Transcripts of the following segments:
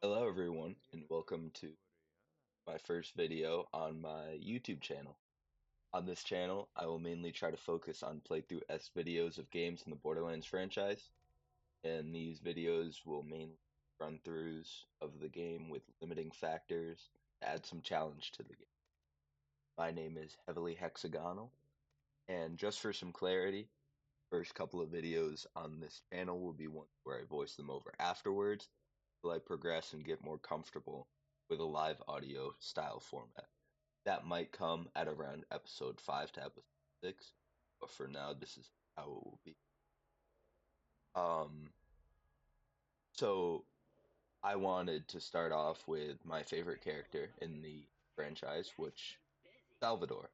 Hello everyone and welcome to my first video on my YouTube channel. On this channel, I will mainly try to focus on playthrough-esque videos of games in the Borderlands franchise, and these videos will mainly run-throughs of the game with limiting factors to add some challenge to the game. My name is Heavily Hexagonal, and just for some clarity, first couple of videos on this channel will be ones where I voice them over afterwards till I progress and get more comfortable with a live audio style format. That might come at around episode 5 to episode 6, but for now, this is how it will be. Um, so I wanted to start off with my favorite character in the franchise, which Salvador.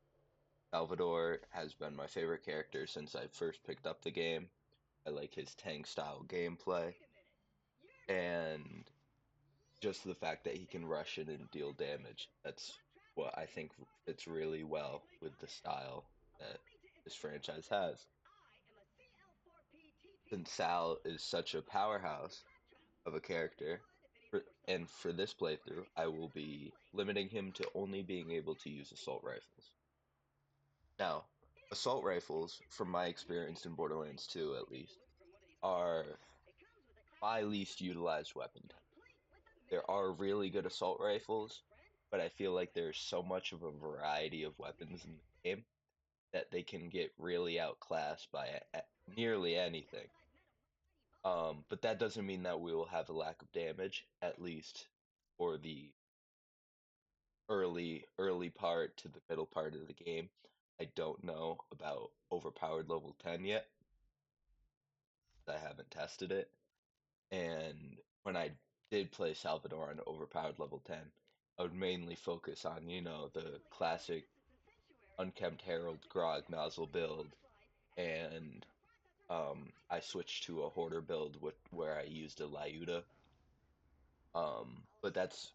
Salvador has been my favorite character since I first picked up the game. I like his tank style gameplay and just the fact that he can rush in and deal damage. That's what I think fits really well with the style that this franchise has. Since Sal is such a powerhouse of a character, and for this playthrough, I will be limiting him to only being able to use assault rifles. Now, assault rifles, from my experience in Borderlands 2 at least, are my least utilized weapon. There are really good assault rifles, but I feel like there's so much of a variety of weapons in the game that they can get really outclassed by nearly anything. But that doesn't mean that we will have a lack of damage, at least for the early part to the middle part of the game. I don't know about overpowered level 10 yet. I haven't tested it. And when I did play Salvador on overpowered level 10, I would mainly focus on, the classic Unkempt Herald Grog nozzle build, and I switched to a Hoarder build where I used a Lyuda. But that's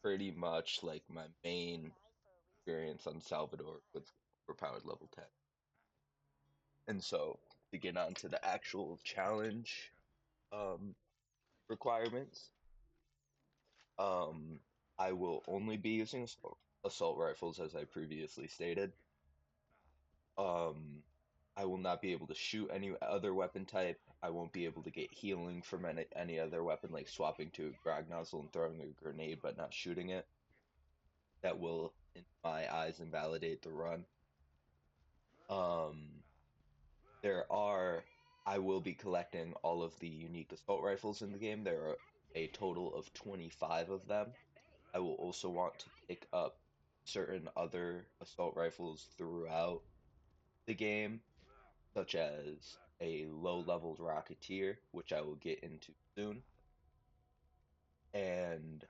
pretty much like my main experience on Salvador with overpowered level 10. And so to get on to the actual challenge um, requirements, um, I will only be using assault rifles as I previously stated. Um, I will not be able to shoot any other weapon type. I won't be able to get healing from any other weapon, like swapping to a grog nozzle and throwing a grenade but not shooting it. That will, in my eyes, invalidate the run. Um, I will be collecting all of the unique assault rifles in the game. There are a total of 25 of them. I will also want to pick up certain other assault rifles throughout the game, such as a low-leveled Rocketeer, which I will get into soon, and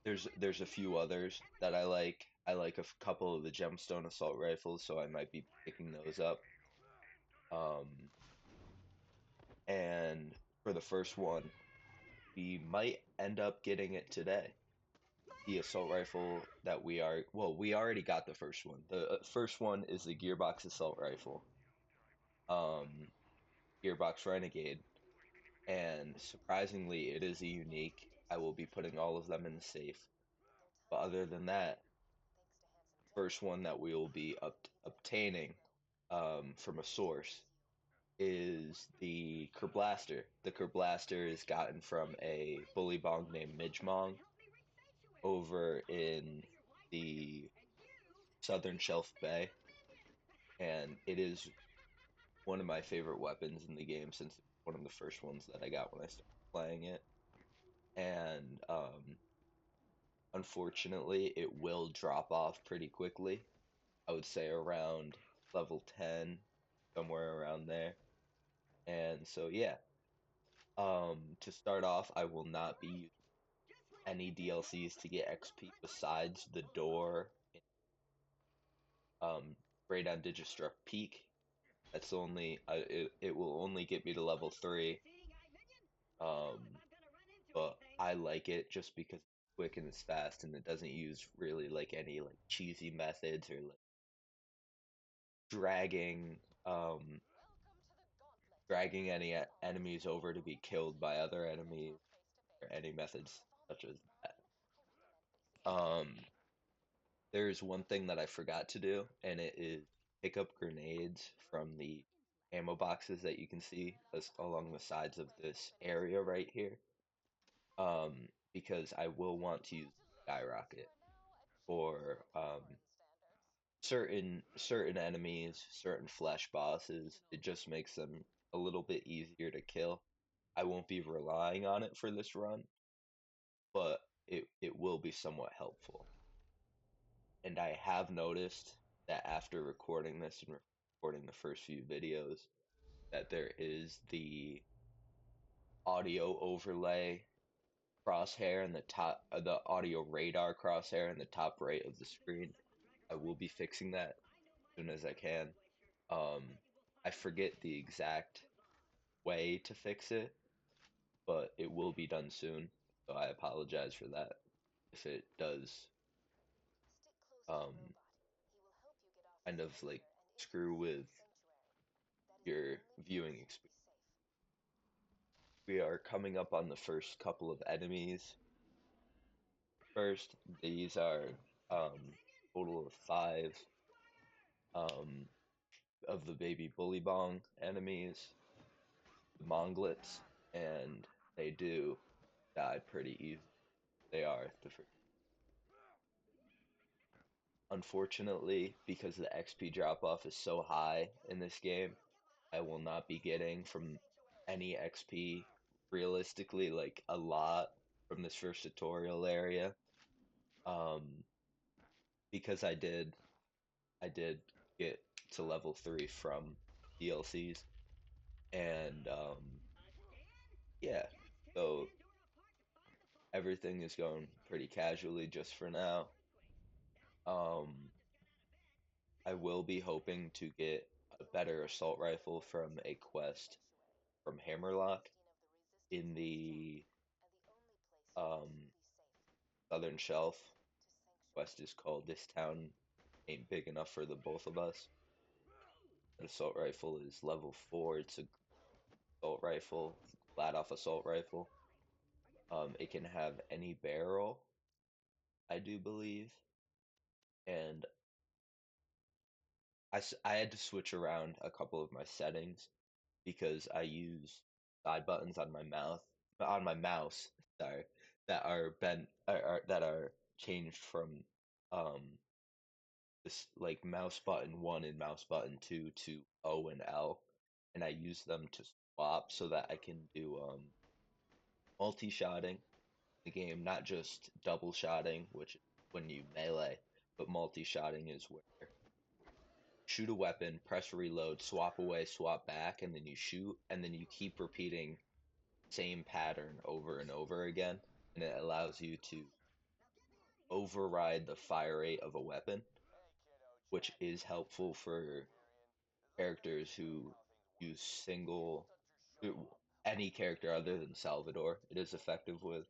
there's a few others that I like. I like a couple of the gemstone assault rifles, so I might be picking those up. Um, and for the first one, we might end up getting it today. The assault rifle that we already got the first one. The first one is the Gearbox assault rifle, um, Gearbox Renegade, and surprisingly, it is a unique. I will be putting all of them in the safe. But other than that, first one that we will be obtaining from a source is the Kerblaster. The Kerblaster is gotten from a bully bong named Midgemong over in the Southern Shelf Bay, and it is one of my favorite weapons in the game since it's one of the first ones that I got when I started playing it. And unfortunately, it will drop off pretty quickly. I would say around level 10, somewhere around there. And so, yeah, to start off, I will not be using any DLCs to get XP besides the door um, Radon Digistruct Peak. That's only it will only get me to level 3. Um, but I like it just because it's quick and it's fast and it doesn't use really like any like cheesy methods or like dragging um dragging any enemies over to be killed by other enemies. or any methods such as that. Um, there's one thing that I forgot to do, and it is pick up grenades from the ammo boxes that you can see along the sides of this area right here. Because I will want to use skyrocket for certain enemies, certain flesh bosses. It just makes them a little bit easier to kill. I won't be relying on it for this run, but it will be somewhat helpful. And I have noticed that after recording this and recording the first few videos, that there is the audio overlay crosshair in the top, the audio radar crosshair in the top right of the screen. I will be fixing that as soon as I can. Um, I forget the exact way to fix it, but it will be done soon. So I apologize for that if it does um, kind of like screw with your viewing experience. We are coming up on the first couple of enemies. First, these are total of five um, of the baby bully bong enemies, the monglets, and they do die pretty easy. They are the first. Unfortunately, because the XP drop off is so high in this game, I will not be getting from any XP realistically like a lot from this first tutorial area. Um, because I did get to level 3 from DLCs, and yeah, so everything is going pretty casually just for now. Um, I will be hoping to get a better assault rifle from a quest from Hammerlock in the um, Southern Shelf. Quest is called "This Town Ain't Big Enough for the Both of Us." An assault rifle is level 4. It's a assault rifle, flat off assault rifle. It can have any barrel, I do believe, and I had to switch around a couple of my settings because I use side buttons on my mouse, sorry, that are bent that are changed from um this like mouse button 1 and mouse button 2 to O and L, and I use them to swap so that I can do multi-shotting the game, not just double shotting, which when you melee, but multi-shotting is where shoot a weapon, press reload, swap away, swap back, and then you shoot, and then you keep repeating same pattern over and over again, and it allows you to override the fire rate of a weapon, which is helpful for characters who use any character other than Salvador. It is effective with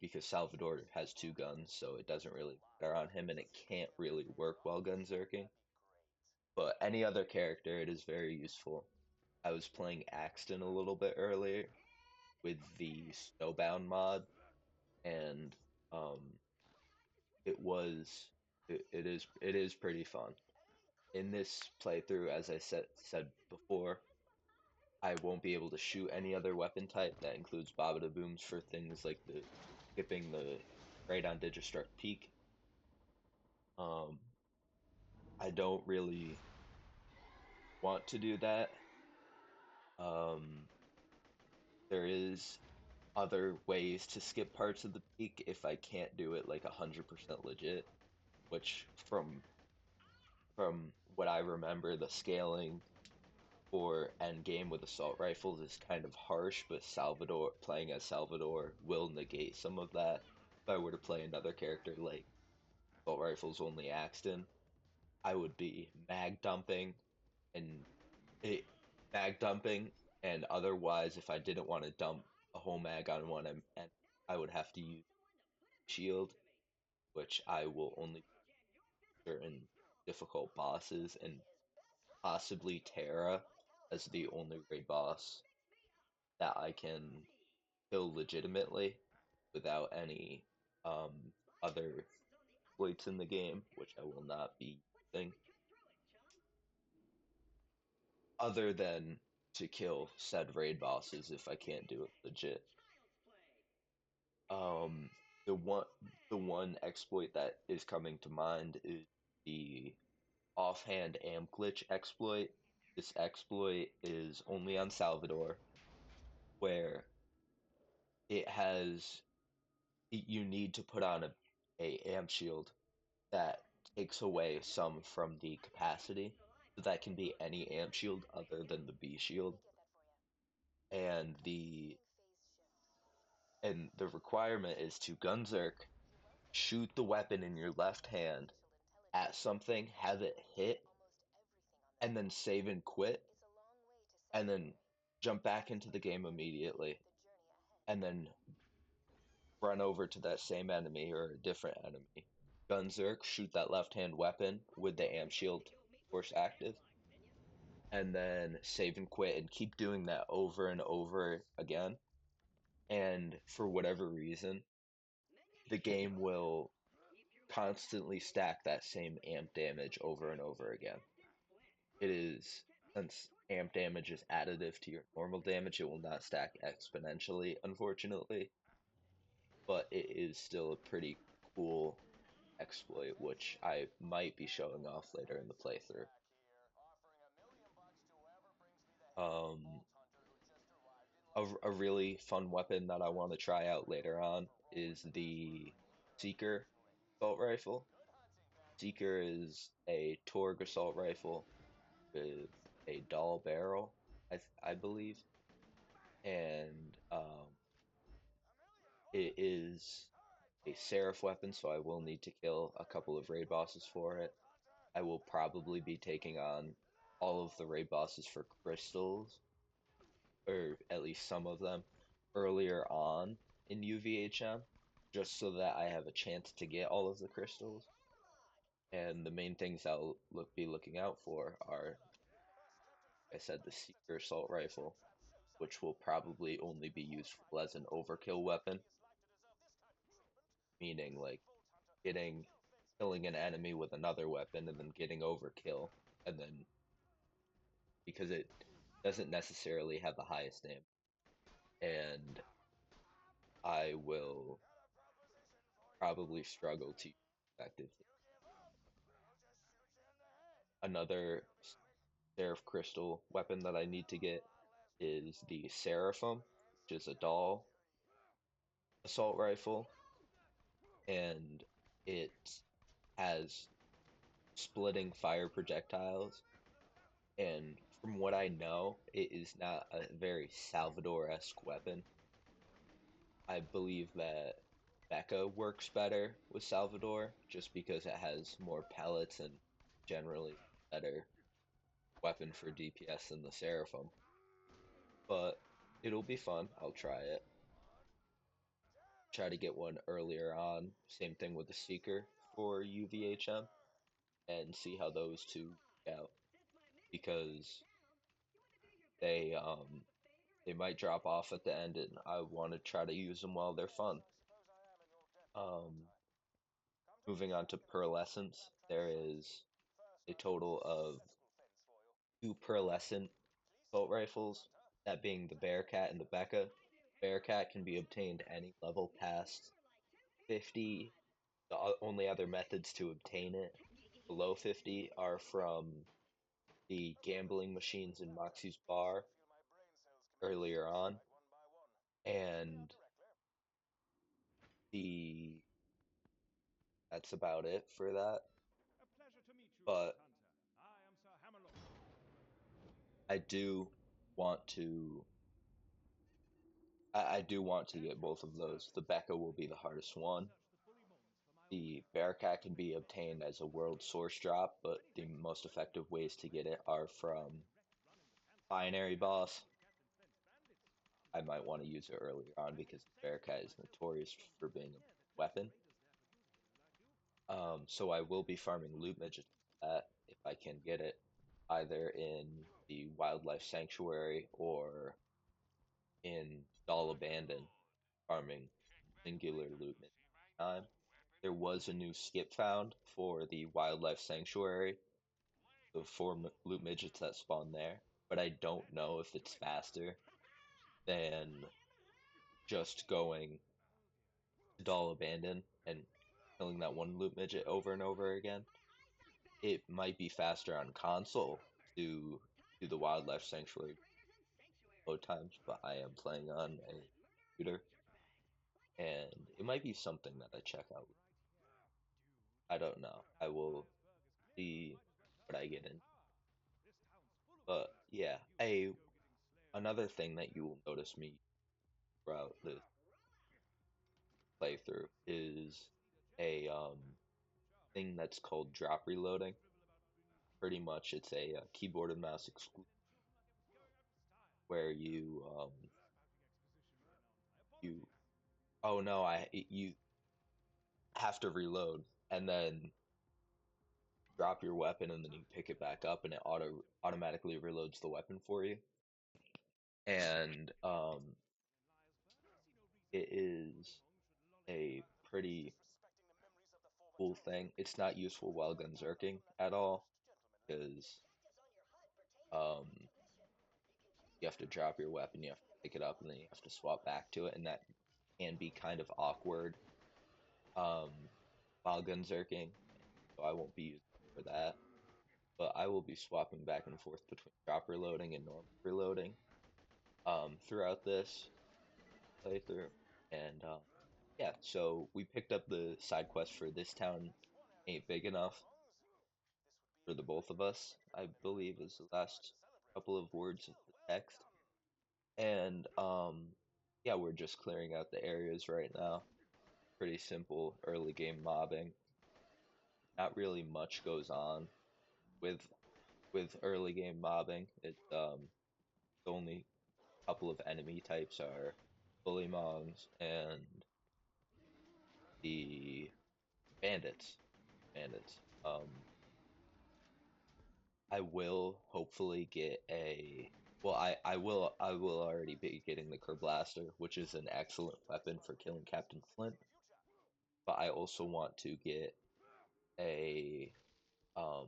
because Salvador has two guns, so it doesn't really matter on him, and it can't really work while gunzerking. But any other character, it is very useful. I was playing Axton a little bit earlier with the Snowbound mod, and um, it was it is pretty fun. In this playthrough, as I said before, I won't be able to shoot any other weapon type. That includes Babada Booms for things like the skipping the right on Digistruct Peak. Um, I don't really want to do that. Um, there is other ways to skip parts of the peak if I can't do it like 100% legit, which from what I remember, the scaling for endgame with assault rifles is kind of harsh, but Salvador playing as Salvador will negate some of that. If I were to play another character like assault rifles only Axton, I would be and it mag dumping, and otherwise, if I didn't want to dump a whole mag on one, and I would have to use shield, which I will only certain difficult bosses, and possibly Terra as the only raid boss that I can kill legitimately without any um, other exploits in the game, which I will not be using, other than to kill said raid bosses if I can't do it legit. Um, the one the one exploit that is coming to mind is the offhand amp glitch exploit. This exploit is only on Salvador, where it has you need to put on a amp shield that takes away some from the capacity. So that can be any amp shield other than the B shield. And the requirement is to gunzerk, shoot the weapon in your left hand at something, have it hit, and then save and quit, and then jump back into the game immediately, and then run over to that same enemy or a different enemy. Gunzerk, shoot that left hand weapon with the amp shield force active, and then save and quit and keep doing that over and over again. And for whatever reason, the game will constantly stack that same amp damage over and over again. It is, since amp damage is additive to your normal damage, it will not stack exponentially, unfortunately, but it is still a pretty cool exploit, which I might be showing off later in the playthrough. Um, a really fun weapon that I want to try out later on is the Seeker assault rifle. Seeker is a Torg assault rifle with a dull barrel, I believe, and it is a Seraph weapon, so I will need to kill a couple of raid bosses for it. I will probably be taking on all of the raid bosses for crystals, or at least some of them, earlier on in UVHM, just so that I have a chance to get all of the crystals. And the main things I'll be looking out for are, like I said, the Seeker Assault Rifle, which will probably only be useful as an overkill weapon, meaning like getting killing an enemy with another weapon and then getting overkill, and then because it doesn't necessarily have the highest aim, and I will probably struggle to use effectively. Another Seraph Crystal weapon that I need to get is the Seraphim, which is a doll assault rifle, and it has splitting fire projectiles. And from what I know, it is not a very Salvador-esque weapon. I believe that Mecha works better with Salvador just because it has more pellets and generally better weapon for DPS than the Seraphim. But it'll be fun. I'll try it. Try to get one earlier on. Same thing with the Seeker for UVHM and see how those two work out because they might drop off at the end and I want to try to use them while they're fun. Um, Moving on to pearlescence, there is a total of two pearlescent assault rifles, that being the Bearcat and the Becca. Bearcat can be obtained any level past 50. The only other methods to obtain it below 50 are from the gambling machines in Moxie's bar earlier on, and the that's about it for that. But I do want to I do want to get both of those. The Becca will be the hardest one. The Bearcat can be obtained as a world source drop, but the most effective ways to get it are from binary boss. I might want to use it earlier on because the Bearcat is notorious for being a weapon. So I will be farming loot midgets for that if I can get it, either in the Wildlife Sanctuary or in Doll Abandon. farming singular loot midget time. There was a new skip found for the wildlife sanctuary, the four loot midgets that spawn there, but I don't know if it's faster than just going to Doll Abandon and killing that one loot midget over and over again. It might be faster on console to do the wildlife sanctuary load times, but I am playing on a computer, and it might be something that I check out. I don't know. I will see what I get in. But yeah, another thing that you will notice me throughout this playthrough is a thing that's called drop reloading. Pretty much, it's a, keyboard and mouse exclusive where you oh no, you have to reload and then drop your weapon and then you pick it back up and it automatically reloads the weapon for you. And it is a pretty cool thing. It's not useful while gunzerking at all because um you have to drop your weapon, you have to pick it up, and then you have to swap back to it, and that can be kind of awkward um while gunzerking. So I won't be using it for that, but I will be swapping back and forth between drop reloading and normal reloading throughout this playthrough. And yeah, so we picked up the side quest for this town ain't big enough for the both of us, I believe is the last couple of words of the text. And yeah, we're just clearing out the areas right now. Pretty simple early game mobbing. Not really much goes on with early game mobbing. It's the only couple of enemy types are bullymongs and the bandits. Bandits. I will hopefully get a well, I will already be getting the Kerblaster, which is an excellent weapon for killing Captain Flint. But I also want to get a um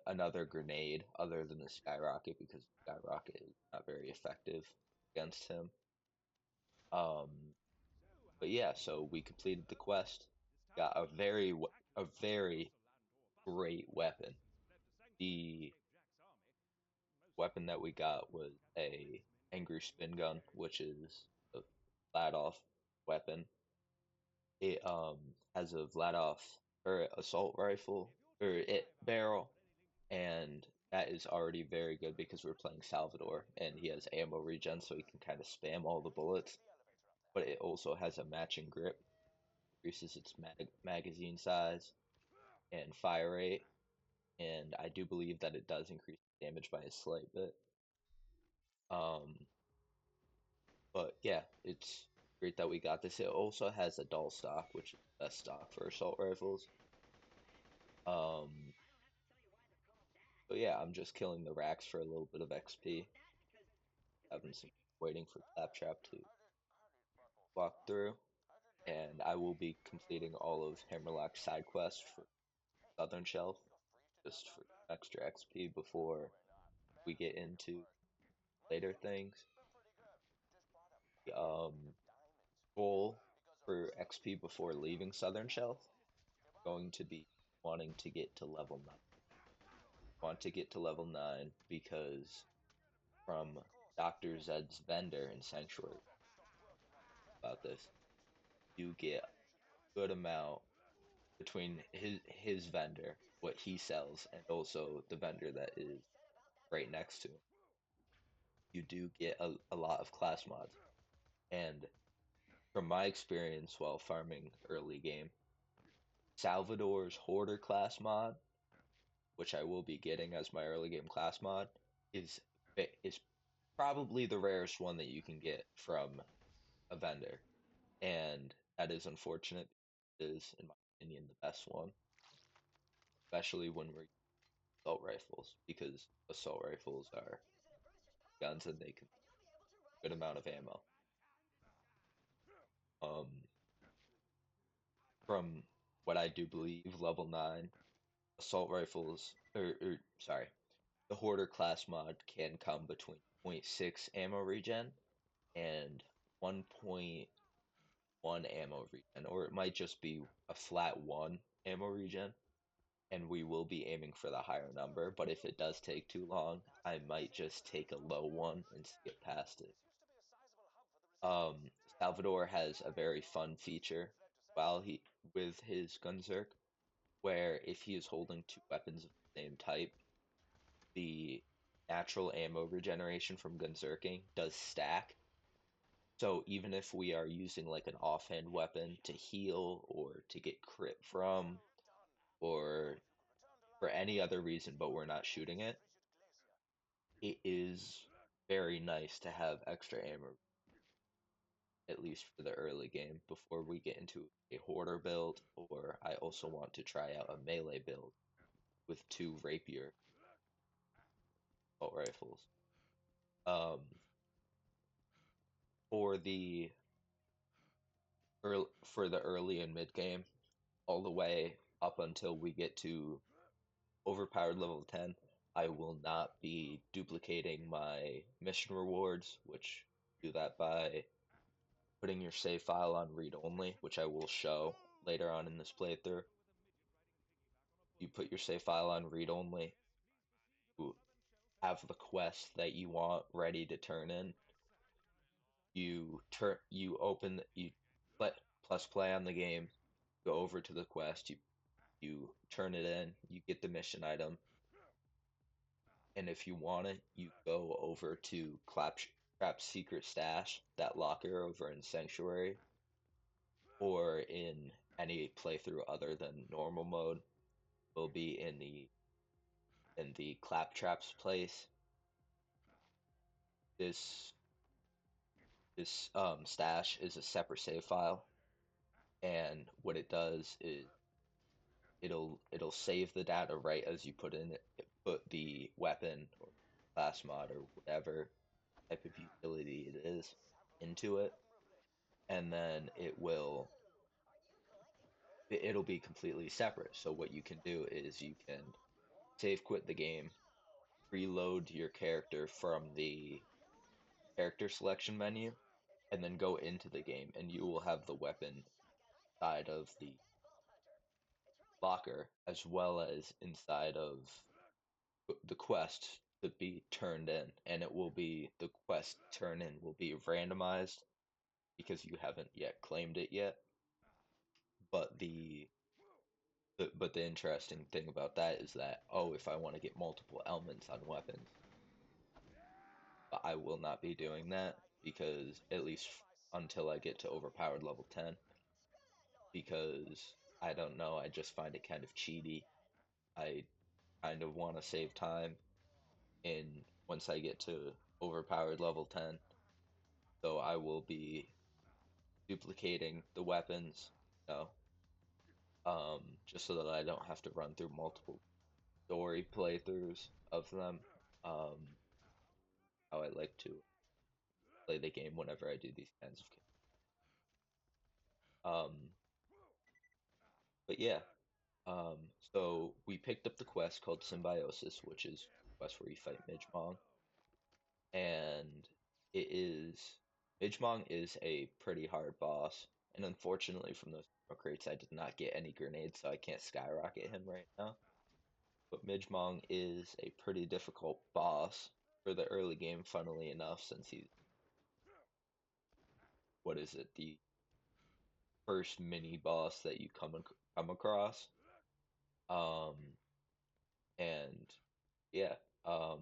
another grenade other than the skyrocket because skyrocket is not very effective against him. Um, but yeah, so we completed the quest, got a very great weapon. The weapon that we got was a angry spin gun, which is a Vladoff weapon. It has a Vladoff or assault rifle or it barrel, and that is already very good because we're playing Salvador and he has ammo regen, so he can kind of spam all the bullets. But it also has a matching grip, increases its magazine size and fire rate, and I do believe that it does increase damage by a slight bit. Um, but yeah, it's great that we got this. It also has a dull stock, which is the best stock for assault rifles. Um, so yeah, I'm just killing the racks for a little bit of XP, having some waiting for Claptrap to walk through, and I will be completing all of Hammerlock's side quests for Southern Shelf, just for extra XP before we get into later things. The goal for XP before leaving Southern Shelf is going to be wanting to get to level 9. Want to get to level 9 because from Dr. Zed's vendor in Sanctuary about this, you get a good amount between his vendor, what he sells, and also the vendor that is right next to him. You do get a lot of class mods. And from my experience while farming early game, Salvador's Hoarder class mod, which I will be getting as my early game class mod, is is probably the rarest one that you can get from a vendor, and that is unfortunate. It is, in my opinion, the best one, especially when we're using assault rifles, because assault rifles are guns and they can good amount of ammo. Um, from what I do believe, level 9 assault rifles, or sorry, the Hoarder class mod can come between zero point 0.6 ammo regen and 1.1 ammo regen, or it might just be a flat 1 ammo regen, and we will be aiming for the higher number, but if it does take too long, I might just take a low one and skip past it. Salvador has a very fun feature while he with his Gunzerk, where if he is holding two weapons of the same type, the natural ammo regeneration from Gunzerking does stack. So even if we are using like an offhand weapon to heal or to get crit from, or for any other reason, but we're not shooting it, it is very nice to have extra ammo, at least for the early game, before we get into a hoarder build, or I also want to try out a melee build with two rapier assault rifles. Um, for the early and mid game, all the way up until we get to overpowered level 10, I will not be duplicating my mission rewards, which do that by putting your save file on read only, which I will show later on in this playthrough. You put your save file on read only, you have the quest that you want ready to turn in. You open you let plus play on the game, go over to the quest, you turn it in, you get the mission item, and if you want it, you go over to Claptrap's secret stash, that locker over in Sanctuary, or in any playthrough other than normal mode, will be in the Claptrap's place. This stash is a separate save file, and what it does is it'll save the data right as you put the weapon or class mod or whatever type of utility it is into it, and then it'll be completely separate. So what you can do is you can save quit the game, reload your character from the character selection menu, and then go into the game, and you will have the weapon side of the locker as well as inside of the quest to be turned in, and it will be the quest turn in will be randomized because you haven't yet claimed it yet. But the interesting thing about that is that, oh, if I want to get multiple elements on weapons, but I will not be doing that because at least until I get to overpowered level 10, because I don't know, I just find it kind of cheaty. I kind of want to save time in once I get to overpowered level 10. So I will be duplicating the weapons, you know, just so that I don't have to run through multiple story playthroughs of them. Um, how I like to play the game whenever I do these kinds of games. Um, but yeah, so we picked up the quest called Symbiosis, which is a quest where you fight Midgemong, and it is Midgemong is a pretty hard boss, and unfortunately from those crates I did not get any grenades, so I can't skyrocket him right now. But Midgemong is a pretty difficult boss for the early game, funnily enough, since he's what is it, the first mini boss that you come across. Um, and yeah, um,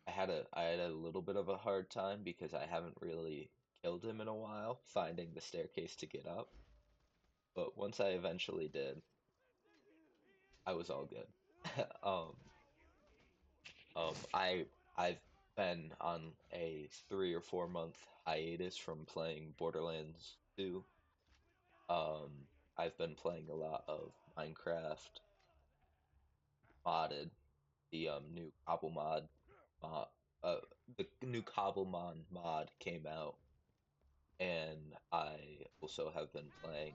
I had a little bit of a hard time because I haven't really killed him in a while, finding the staircase to get up. But once I eventually did, I was all good. um, I've been on a 3 or 4 month hiatus from playing Borderlands 2. I've been playing a lot of Minecraft modded, the new Cobble mod, uh, the new Cobblemon mod came out, and I also have been playing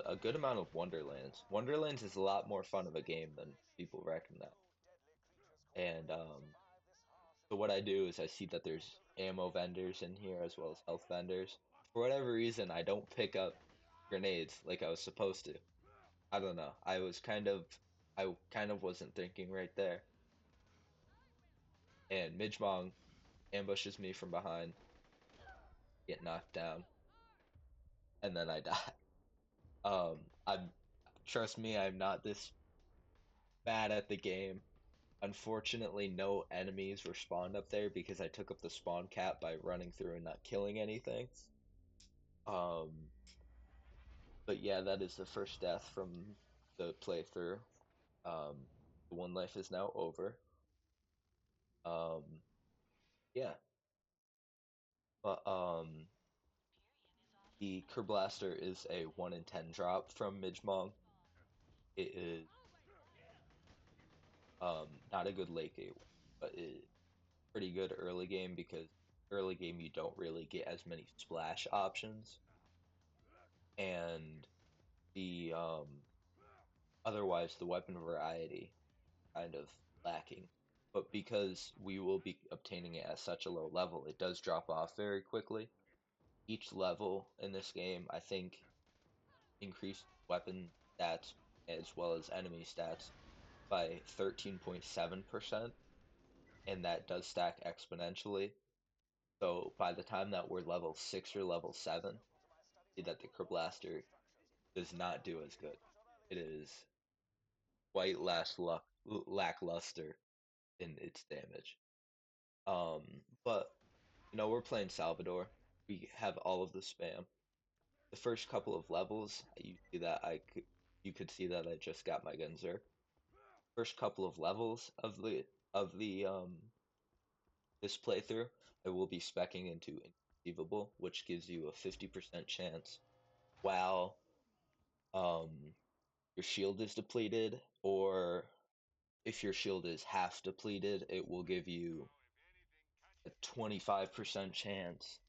a good amount of Wonderlands. Wonderlands is a lot more fun of a game than people recognize. And so what I do is I see that there's ammo vendors in here as well as health vendors. For whatever reason, I don't pick up grenades like I was supposed to. I don't know. I kind of wasn't thinking right there. And Midgemong ambushes me from behind, get knocked down, and then I die. I'm trust me, I'm not this bad at the game. Unfortunately, no enemies were spawned up there because I took up the spawn cap by running through and not killing anything. Um, but yeah, that is the first death from the playthrough. Um, the one life is now over. Um, yeah, but the Kerblaster is a 1 in 10 drop from Midgemong. It is not a good late game, but pretty good early game because early game you don't really get as many splash options, and the otherwise the weapon variety kind of lacking. But because we will be obtaining it at such a low level, it does drop off very quickly. Each level in this game, I think, increased weapon stats as well as enemy stats by 13.7%, and that does stack exponentially. So by the time that we're level 6 or level 7, see that the Kerblaster does not do as good. It is quite lackluster in its damage. But we're playing Salvador. We have all of the spam. The first couple of levels, you could see that I just got my Gunzer. First couple of levels of the this playthrough, I will be specking into Inconceivable, which gives you a 50% chance while um your shield is depleted, or if your shield is half depleted, it will give you a 25% chance.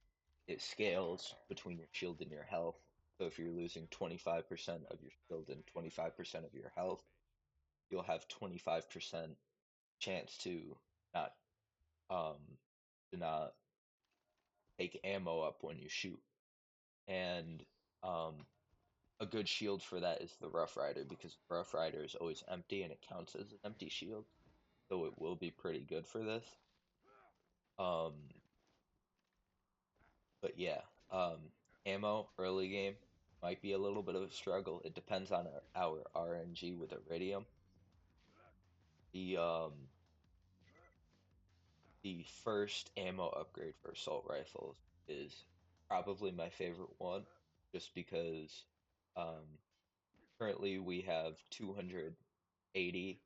It scales between your shield and your health. So if you're losing 25% of your shield and 25% of your health, you'll have 25% chance not um to not take ammo up when you shoot. And um a good shield for that is the Rough Rider because the Rough Rider is always empty and it counts as an empty shield. So it will be pretty good for this. Um but yeah, ammo early game might be a little bit of a struggle. It depends on our RNG with Iridium. The um the first ammo upgrade for assault rifles is probably my favorite one, just because um currently we have 280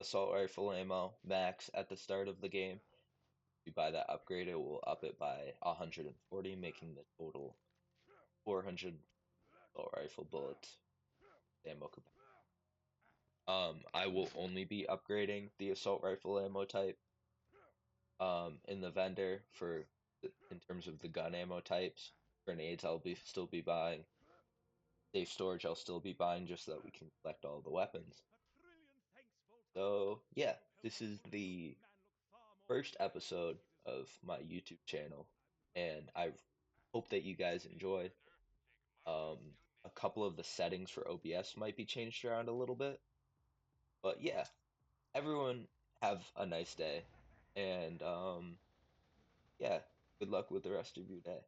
assault rifle ammo max at the start of the game. If you buy that upgrade, it will up it by 140, making the total 400 assault rifle bullets ammo capacity. I will only be upgrading the assault rifle ammo type in the vendor in terms of the gun ammo types. Grenades I'll be still be buying. Safe storage I'll still be buying just so that we can collect all the weapons. So yeah, this is the first episode of my YouTube channel, and I hope that you guys enjoyed. A couple of the settings for OBS might be changed around a little bit, but yeah, everyone have a nice day, and yeah, good luck with the rest of your day.